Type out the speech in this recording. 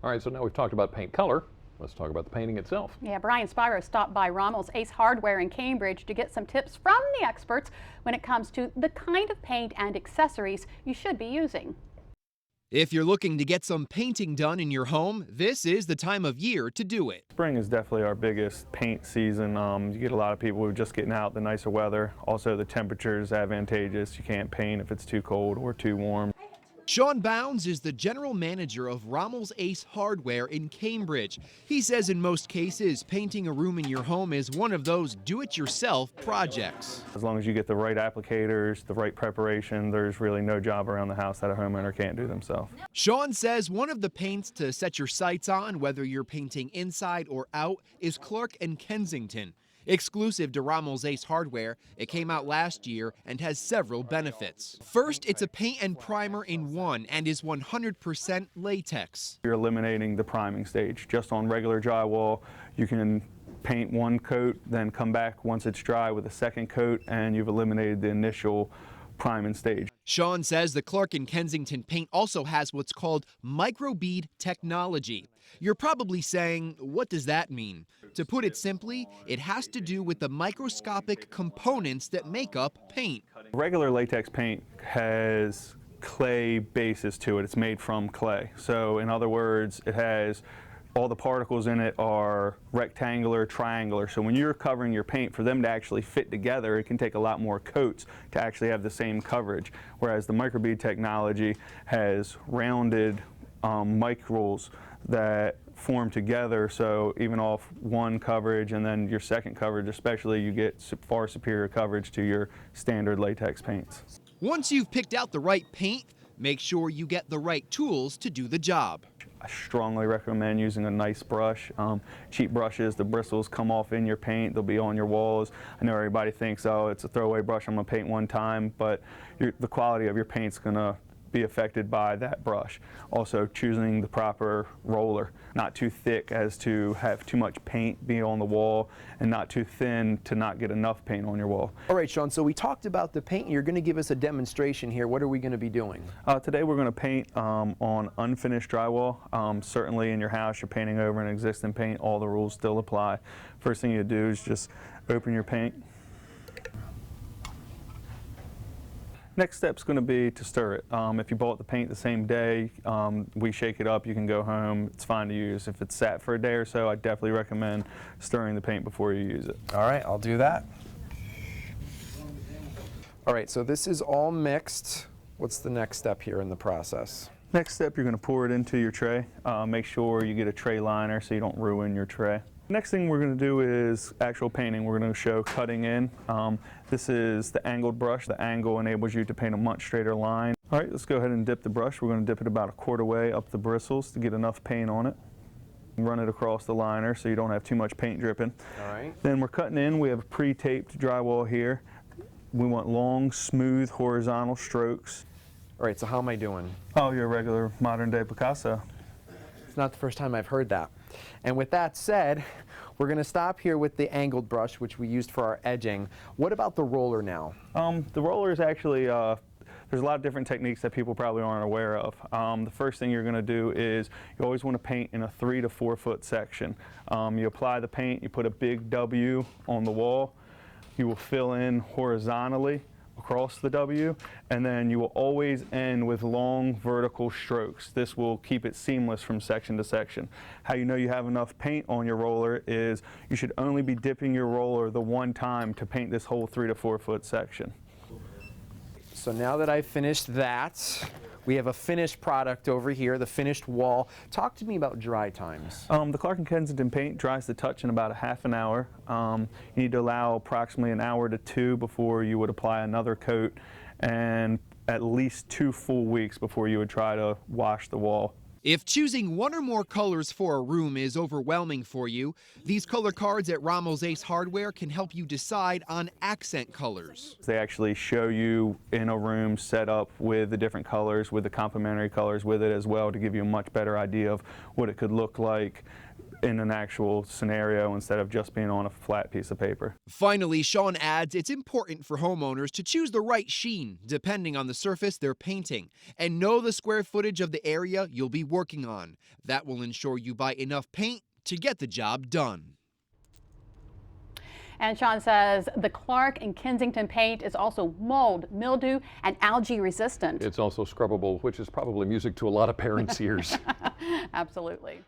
All right, so now we've talked about paint color. Let's talk about the painting itself. Yeah, Brian Spiro stopped by Rommel's Ace Hardware in Cambridge to get some tips from the experts when it comes to the kind of paint and accessories you should be using. If you're looking to get some painting done in your home, this is the time of year to do it. Spring is definitely our biggest paint season. You get a lot of people who are just getting out, the nicer weather. Also, the temperature is advantageous. You can't paint if it's too cold or too warm. Shaun Bounds is the general manager of Rommel's Ace Hardware in Cambridge. He says in most cases, painting a room in your home is one of those do-it-yourself projects. As long as you get the right applicators, the right preparation, there's really no job around the house that a homeowner can't do themselves. Shaun says one of the paints to set your sights on, whether you're painting inside or out, is Clark Kensington. Exclusive to Rommel's Ace Hardware, it came out last year and has several benefits. First, it's a paint and primer in one and is 100% latex. You're eliminating the priming stage. Just on regular drywall, you can paint one coat, then come back once it's dry with a second coat, and you've eliminated the initial priming stage. Shaun says the Clark Kensington paint also has what's called microbead technology. You're probably saying, what does that mean? To put it simply, it has to do with the microscopic components that make up paint. Regular latex paint has clay basis to it. It's made from clay. So in other words, it has all the particles in it are rectangular, triangular. So when you're covering your paint, for them to actually fit together, it can take a lot more coats to actually have the same coverage. Whereas the microbead technology has rounded microls that form together, so even off one coverage and then your second coverage especially, you get far superior coverage to your standard latex paints. Once you've picked out the right paint, make sure you get the right tools to do the job. I strongly recommend using a nice brush. Cheap brushes, the bristles come off in your paint, they'll be on your walls. I know everybody thinks, oh, it's a throwaway brush, I'm gonna paint one time, but the quality of your paint's gonna be affected by that brush. Also, choosing the proper roller, not too thick as to have too much paint be on the wall, and not too thin to not get enough paint on your wall. All right, Shaun, so we talked about the paint. You're going to give us a demonstration here. What are we going to be doing? Today we're going to paint on unfinished drywall. Certainly in your house, you're painting over an existing paint, all the rules still apply. First thing you do is just open your paint. Next step's going to be to stir it. If you bought the paint the same day, we shake it up, you can go home, it's fine to use. If it's sat for a day or so, I definitely recommend stirring the paint before you use it. All right, I'll do that. All right, so this is all mixed. What's the next step here in the process? Next step, you're going to pour it into your tray. Make sure you get a tray liner so you don't ruin your tray. Next thing we're going to do is actual painting. We're going to show cutting in. This is the angled brush. The angle enables you to paint a much straighter line. All right, let's go ahead and dip the brush. We're going to dip it about a quarter way up the bristles to get enough paint on it. Run it across the liner so you don't have too much paint dripping. All right. Then we're cutting in. We have pre-taped drywall here. We want long, smooth, horizontal strokes. All right, so how am I doing? Oh, you're a regular modern-day Picasso. It's not the first time I've heard that. And with that said, we're going to stop here with the angled brush, which we used for our edging. What about the roller now? The roller is actually, there's a lot of different techniques that people probably aren't aware of. The first thing you're going to do is you always want to paint in a 3 to 4 foot section. You apply the paint, you put a big W on the wall, you will fill in horizontally across the W, and then you will always end with long vertical strokes. This will keep it seamless from section to section. How you know you have enough paint on your roller is you should only be dipping your roller the one time to paint this whole 3 to 4 foot section. So now that I've finished that, we have a finished product over here, the finished wall. Talk to me about dry times. The Clark Kensington paint dries the touch in about a half an hour. You need to allow approximately an hour to 2 before you would apply another coat, and at least 2 full weeks before you would try to wash the wall. If choosing one or more colors for a room is overwhelming for you, these color cards at Rommel's Ace Hardware can help you decide on accent colors. They actually show you in a room set up with the different colors, with the complementary colors with it as well, to give you a much better idea of what it could look like in an actual scenario instead of just being on a flat piece of paper. Finally, Shaun adds it's important for homeowners to choose the right sheen depending on the surface they're painting and know the square footage of the area you'll be working on. That will ensure you buy enough paint to get the job done. And Shaun says the Clark and Kensington paint is also mold, mildew, and algae resistant. It's also scrubbable, which is probably music to a lot of parents' ears. Absolutely.